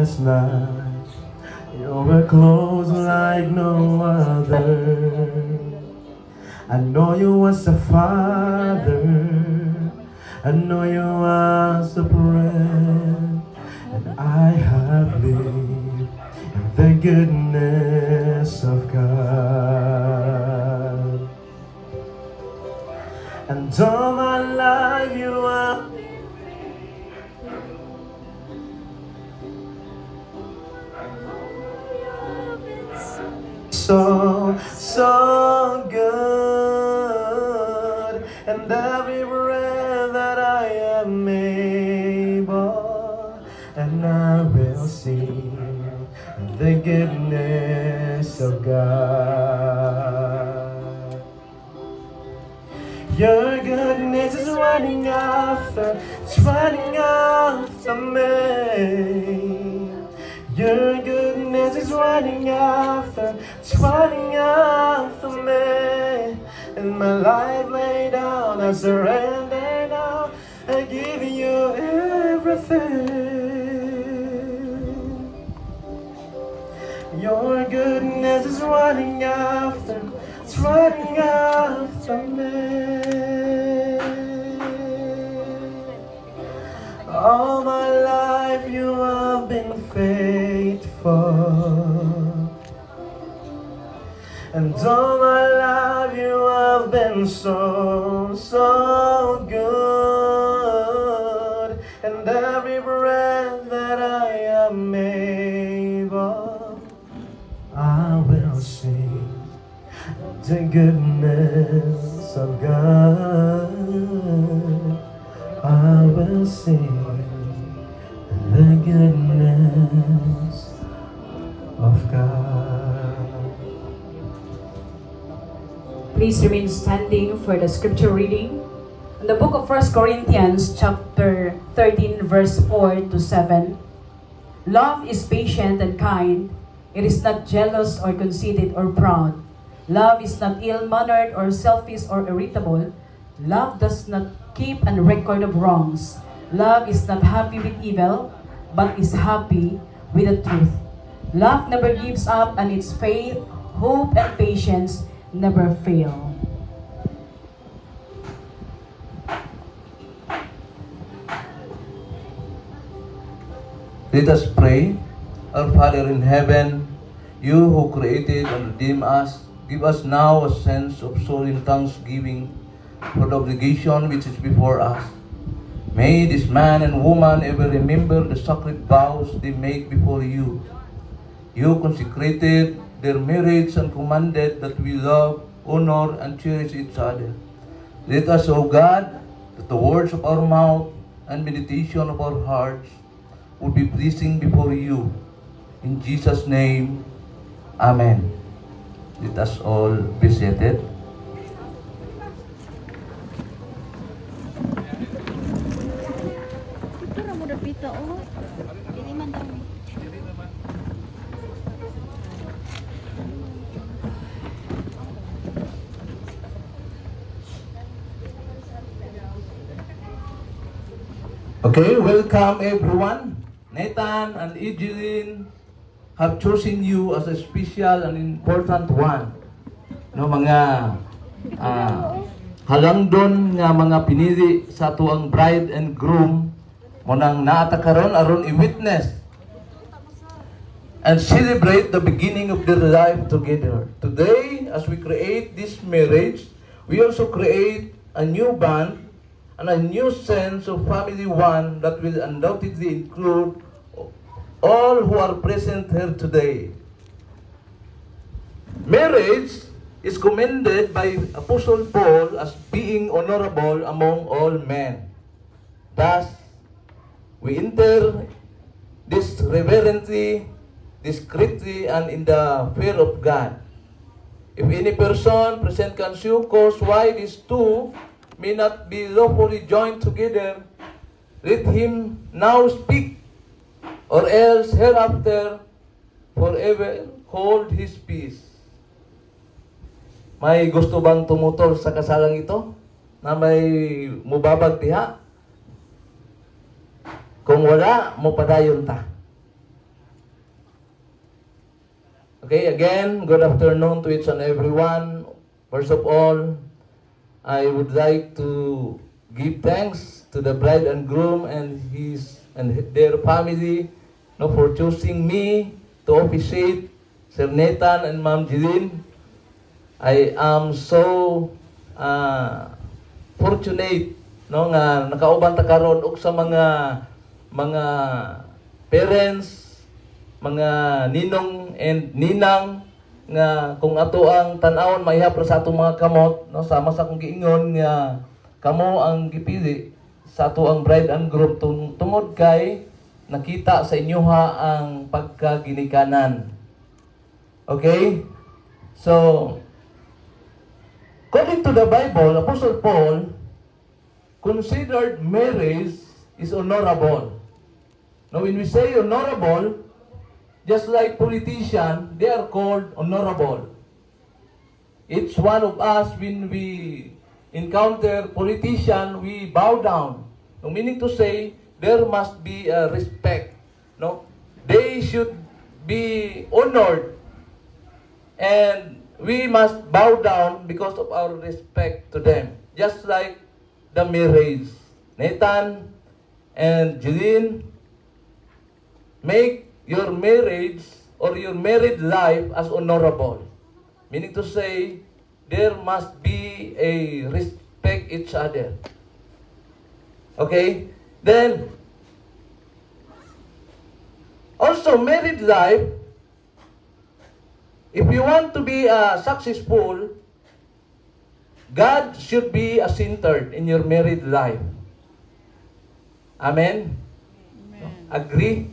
last night. You were close like no other. I know you was a father. I know you was a friend. And I have lived in the goodness of God. And all my life you are so good. And every breath that I am able, and I will sing the goodness of God. Your goodness is running after, it's running after me. Your goodness is running after, it's running after me. And my life laid down, I surrender now, I give you everything. Your goodness is running after, it's running after me. All my life you have been faithful, and all my life you have been so good. And every breath that I am able, I will sing the goodness of God. I will sing the goodness of God. Please remain standing for the scripture reading. In the book of 1 Corinthians chapter 13 verse 4 to 7. Love is patient and kind. It is not jealous or conceited or proud. Love is not ill-mannered or selfish or irritable. Love does not keep a record of wrongs. Love is not happy with evil, but is happy with the truth. Love never gives up, and its faith, hope, and patience never fail. Let us pray. Our Father in heaven, you who created and redeemed us, give us now a sense of solemn thanksgiving for the obligation which is before us. May this man and woman ever remember the sacred vows they make before you. You consecrated their marriage and commanded that we love, honor, and cherish each other. Let us, O God, that the words of our mouth and meditation of our hearts will be pleasing before you. In Jesus' name, Amen. Let us all be seated. Ito mo dapita oh. Dili man daw. Okay, welcome everyone. Nathan and Egeline have chosen you as a special and important one. No, mga halangdon nga mga pinili sa tuang bride and groom mo nang naata karon aron i-witness and celebrate the beginning of their life together. Today, as we create this marriage, we also create a new bond and a new sense of family one that will undoubtedly include all who are present here today. Marriage is commended by Apostle Paul as being honorable among all men. Thus, we enter this reverently, discreetly, and in the fear of God. If any person present can sue cause why these two may not be lawfully joined together, let him now speak, or else hereafter forever hold his peace. May gusto bang tumutol sa kasalang ito? Na may mubabag diha? Kung wala, mupadayon ta. Okay, again, good afternoon to each and everyone. First of all, I would like to give thanks to the bride and groom and their family, no, for choosing me to officiate Sir Nathan and Ma'am Jeline. I am so fortunate, no, nga nakauban ta karon og sa mga parents, mga ninong and ninang nga kung ato ang tan-awon maihapon sa atong mga kamot, no, sama sa akong giingon nga kamo ang gipili sa ato ang bride and groom tungod kay nakita sa inyoha ang pagkaginikanan. Okay? So, according to the Bible, Apostle Paul considered marriage is honorable. Now, when we say honorable, just like politicians, they are called honorable. Each one of us, when we encounter politician, we bow down. No, meaning to say, there must be a respect. No, they should be honored, and we must bow down because of our respect to them. Just like the marriage, Nathan and Jeline, make your marriage or your married life as honorable. Meaning to say, there must be a respect each other. Okay? Then, also married life, if you want to be successful, God should be centered in your married life. Amen? Amen. Agree?